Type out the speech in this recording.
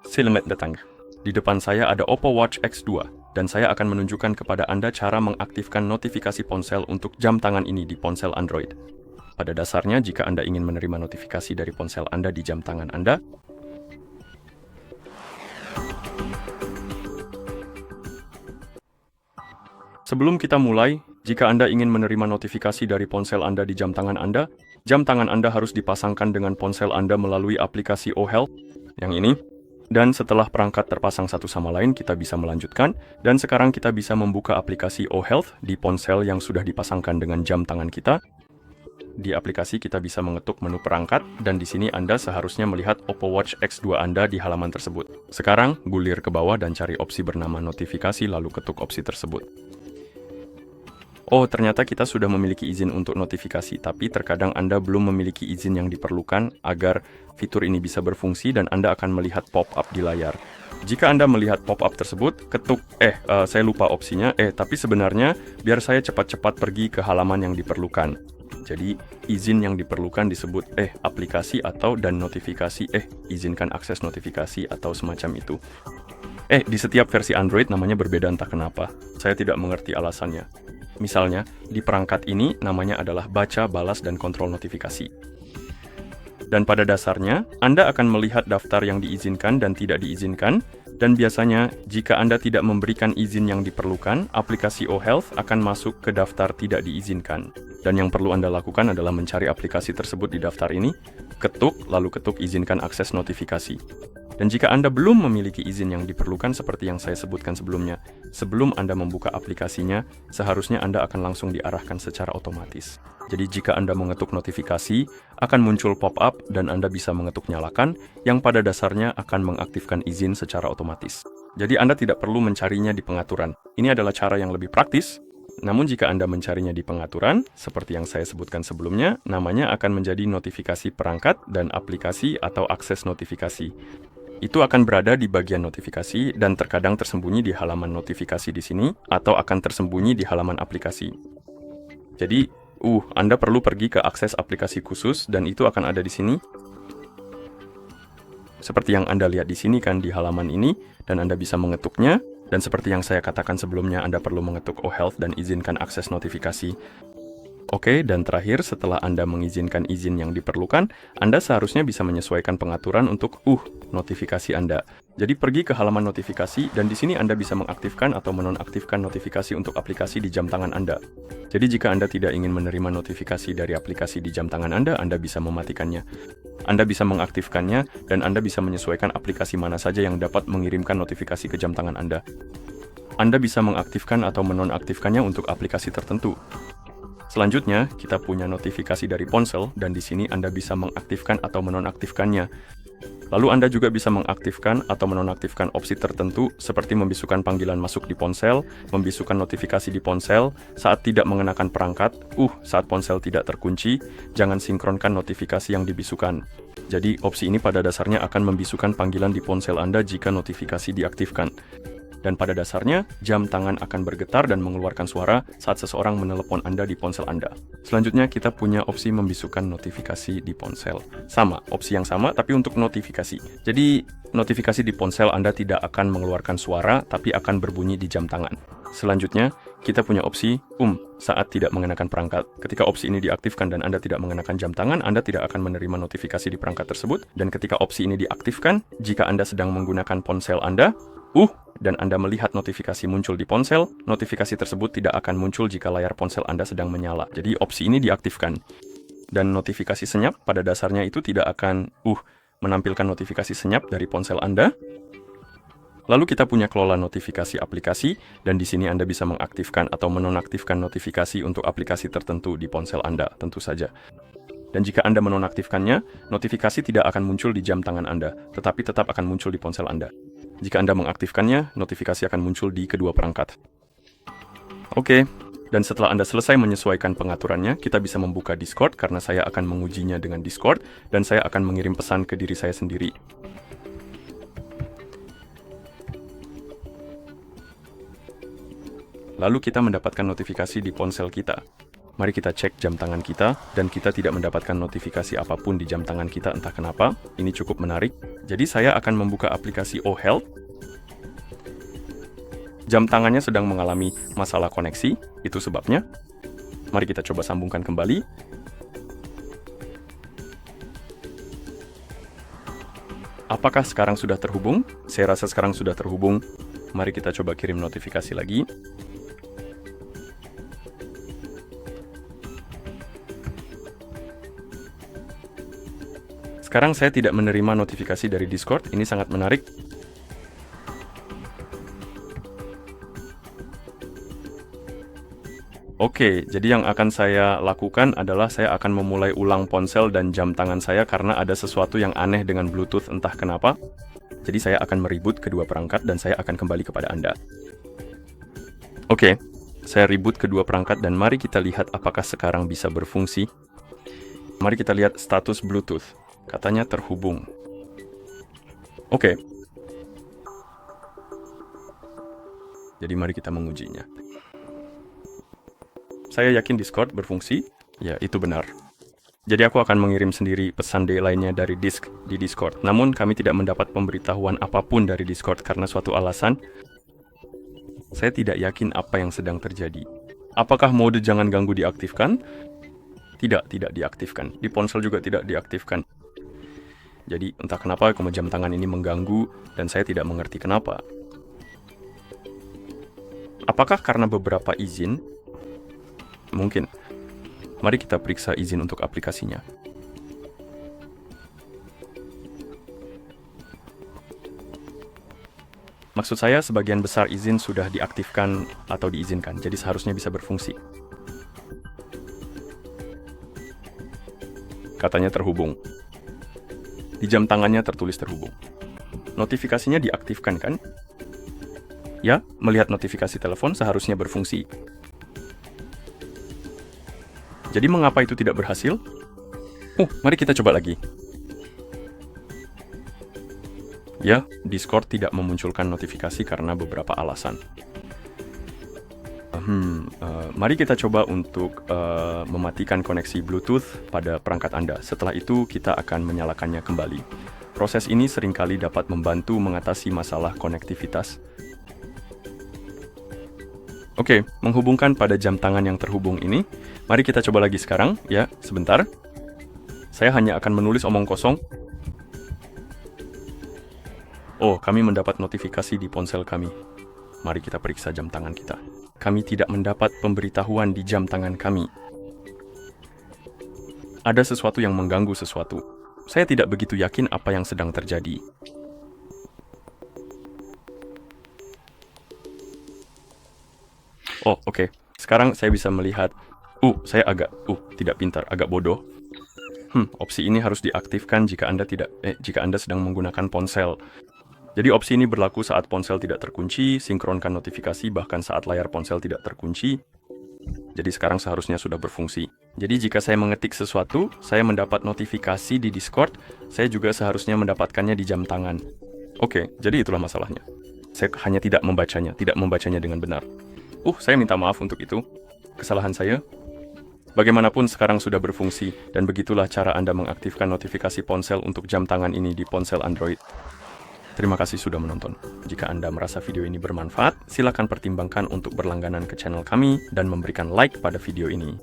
Selamat datang. Di depan saya ada Oppo Watch X2, dan saya akan menunjukkan kepada Anda cara mengaktifkan notifikasi ponsel untuk jam tangan ini di ponsel Android. Pada dasarnya, jika Anda ingin menerima notifikasi dari ponsel Anda di jam tangan Anda, sebelum kita mulai, jika Anda ingin menerima notifikasi dari ponsel Anda di jam tangan Anda harus dipasangkan dengan ponsel Anda melalui aplikasi OHealth, yang ini. Dan setelah perangkat terpasang satu sama lain, kita bisa melanjutkan. Dan sekarang kita bisa membuka aplikasi OHealth di ponsel yang sudah dipasangkan dengan jam tangan kita. Di aplikasi kita bisa mengetuk menu perangkat, dan di sini Anda seharusnya melihat Oppo Watch X2 Anda di halaman tersebut. Sekarang, gulir ke bawah dan cari opsi bernama notifikasi, lalu ketuk opsi tersebut. Oh, ternyata kita sudah memiliki izin untuk notifikasi, tapi terkadang Anda belum memiliki izin yang diperlukan agar fitur ini bisa berfungsi dan Anda akan melihat pop-up di layar. Jika Anda melihat pop-up tersebut, ketuk, saya lupa opsinya, tapi sebenarnya biar saya cepat-cepat pergi ke halaman yang diperlukan. Jadi, izin yang diperlukan disebut, aplikasi atau dan notifikasi, izinkan akses notifikasi atau semacam itu. Di setiap versi Android namanya berbeda entah kenapa. Saya tidak mengerti alasannya. Misalnya, di perangkat ini namanya adalah baca, balas, dan kontrol notifikasi. Dan pada dasarnya, Anda akan melihat daftar yang diizinkan dan tidak diizinkan, dan biasanya, jika Anda tidak memberikan izin yang diperlukan, aplikasi OHealth akan masuk ke daftar tidak diizinkan. Dan yang perlu Anda lakukan adalah mencari aplikasi tersebut di daftar ini, ketuk, lalu ketuk izinkan akses notifikasi. Dan jika Anda belum memiliki izin yang diperlukan seperti yang saya sebutkan sebelumnya, sebelum Anda membuka aplikasinya, seharusnya Anda akan langsung diarahkan secara otomatis. Jadi jika Anda mengetuk notifikasi, akan muncul pop-up dan Anda bisa mengetuk nyalakan, yang pada dasarnya akan mengaktifkan izin secara otomatis. Jadi Anda tidak perlu mencarinya di pengaturan. Ini adalah cara yang lebih praktis. Namun jika Anda mencarinya di pengaturan, seperti yang saya sebutkan sebelumnya, namanya akan menjadi notifikasi perangkat dan aplikasi atau akses notifikasi. Itu akan berada di bagian notifikasi dan terkadang tersembunyi di halaman notifikasi di sini atau akan tersembunyi di halaman aplikasi. Jadi, Anda perlu pergi ke akses aplikasi khusus dan itu akan ada di sini. Seperti yang Anda lihat di sini kan di halaman ini dan Anda bisa mengetuknya dan seperti yang saya katakan sebelumnya Anda perlu mengetuk OHealth dan izinkan akses notifikasi. Oke, dan terakhir, setelah Anda mengizinkan izin yang diperlukan, Anda seharusnya bisa menyesuaikan pengaturan untuk notifikasi Anda. Jadi pergi ke halaman notifikasi, dan di sini Anda bisa mengaktifkan atau menonaktifkan notifikasi untuk aplikasi di jam tangan Anda. Jadi jika Anda tidak ingin menerima notifikasi dari aplikasi di jam tangan Anda bisa mematikannya. Anda bisa mengaktifkannya, dan Anda bisa menyesuaikan aplikasi mana saja yang dapat mengirimkan notifikasi ke jam tangan Anda. Anda bisa mengaktifkan atau menonaktifkannya untuk aplikasi tertentu. Selanjutnya, kita punya notifikasi dari ponsel, dan di sini Anda bisa mengaktifkan atau menonaktifkannya. Lalu Anda juga bisa mengaktifkan atau menonaktifkan opsi tertentu, seperti membisukan panggilan masuk di ponsel, membisukan notifikasi di ponsel, saat tidak mengenakan perangkat, saat ponsel tidak terkunci, jangan sinkronkan notifikasi yang dibisukan. Jadi, opsi ini pada dasarnya akan membisukan panggilan di ponsel Anda jika notifikasi diaktifkan. Dan pada dasarnya, jam tangan akan bergetar dan mengeluarkan suara saat seseorang menelepon Anda di ponsel Anda. Selanjutnya, kita punya opsi membisukan notifikasi di ponsel. Sama, opsi yang sama, tapi untuk notifikasi. Jadi, notifikasi di ponsel Anda tidak akan mengeluarkan suara, tapi akan berbunyi di jam tangan. Selanjutnya, kita punya opsi saat tidak mengenakan perangkat. Ketika opsi ini diaktifkan dan Anda tidak mengenakan jam tangan, Anda tidak akan menerima notifikasi di perangkat tersebut. Dan ketika opsi ini diaktifkan, jika Anda sedang menggunakan ponsel Anda, dan Anda melihat notifikasi muncul di ponsel, notifikasi tersebut tidak akan muncul jika layar ponsel Anda sedang menyala. Jadi opsi ini diaktifkan. Dan notifikasi senyap pada dasarnya itu tidak akan menampilkan notifikasi senyap dari ponsel Anda. Lalu kita punya kelola notifikasi aplikasi, dan di sini Anda bisa mengaktifkan atau menonaktifkan notifikasi untuk aplikasi tertentu di ponsel Anda, tentu saja. Dan jika Anda menonaktifkannya, notifikasi tidak akan muncul di jam tangan Anda, tetapi tetap akan muncul di ponsel Anda. Jika Anda mengaktifkannya, notifikasi akan muncul di kedua perangkat. Oke, dan setelah Anda selesai menyesuaikan pengaturannya, kita bisa membuka Discord karena saya akan mengujinya dengan Discord, dan saya akan mengirim pesan ke diri saya sendiri. Lalu kita mendapatkan notifikasi di ponsel kita. Mari kita cek jam tangan kita, dan kita tidak mendapatkan notifikasi apapun di jam tangan kita, entah kenapa. Ini cukup menarik. Jadi saya akan membuka aplikasi OHealth. Jam tangannya sedang mengalami masalah koneksi, itu sebabnya. Mari kita coba sambungkan kembali. Apakah sekarang sudah terhubung? Saya rasa sekarang sudah terhubung. Mari kita coba kirim notifikasi lagi. Sekarang saya tidak menerima notifikasi dari Discord, ini sangat menarik. Oke, jadi yang akan saya lakukan adalah saya akan memulai ulang ponsel dan jam tangan saya karena ada sesuatu yang aneh dengan Bluetooth entah kenapa. Jadi saya akan mereboot kedua perangkat dan saya akan kembali kepada Anda. Oke, saya reboot kedua perangkat dan mari kita lihat apakah sekarang bisa berfungsi. Mari kita lihat status Bluetooth. Katanya terhubung. Oke. Jadi mari kita mengujinya. Saya yakin Discord berfungsi. Ya, itu benar. Jadi aku akan mengirim sendiri pesan lainnya dari disk di Discord. Namun kami tidak mendapat pemberitahuan apapun dari Discord karena suatu alasan. Saya tidak yakin apa yang sedang terjadi. Apakah mode jangan ganggu diaktifkan? Tidak diaktifkan. Di ponsel juga tidak diaktifkan. Jadi entah kenapa jam tangan ini mengganggu dan saya tidak mengerti kenapa. Apakah karena beberapa izin? Mungkin. Mari kita periksa izin untuk aplikasinya. Maksud saya sebagian besar izin sudah diaktifkan atau diizinkan, jadi seharusnya bisa berfungsi. Katanya terhubung. Di jam tangannya tertulis terhubung. Notifikasinya diaktifkan kan? Ya, melihat notifikasi telepon seharusnya berfungsi. Jadi mengapa itu tidak berhasil? Mari kita coba lagi. Ya, Discord tidak memunculkan notifikasi karena beberapa alasan. Mari kita coba untuk mematikan koneksi Bluetooth pada perangkat Anda. Setelah itu, kita akan menyalakannya kembali. Proses ini seringkali dapat membantu mengatasi masalah konektivitas. Oke, menghubungkan pada jam tangan yang terhubung ini. Mari kita coba lagi sekarang. Ya, sebentar. Saya hanya akan menulis omong kosong. Kami mendapat notifikasi di ponsel kami. Mari kita periksa jam tangan kita. Kami tidak mendapat pemberitahuan di jam tangan kami. Ada sesuatu yang mengganggu sesuatu. Saya tidak begitu yakin apa yang sedang terjadi. Oke. Sekarang saya bisa melihat. Saya agak, tidak pintar, agak bodoh. Opsi ini harus diaktifkan jika Anda sedang menggunakan ponsel. Jadi opsi ini berlaku saat ponsel tidak terkunci, sinkronkan notifikasi bahkan saat layar ponsel tidak terkunci. Jadi sekarang seharusnya sudah berfungsi. Jadi jika saya mengetik sesuatu, saya mendapat notifikasi di Discord, saya juga seharusnya mendapatkannya di jam tangan. Oke, jadi itulah masalahnya. Saya hanya tidak membacanya dengan benar. Saya minta maaf untuk itu. Kesalahan saya. Bagaimanapun sekarang sudah berfungsi, dan begitulah cara Anda mengaktifkan notifikasi ponsel untuk jam tangan ini di ponsel Android. Terima kasih sudah menonton. Jika Anda merasa video ini bermanfaat, silakan pertimbangkan untuk berlangganan ke channel kami dan memberikan like pada video ini.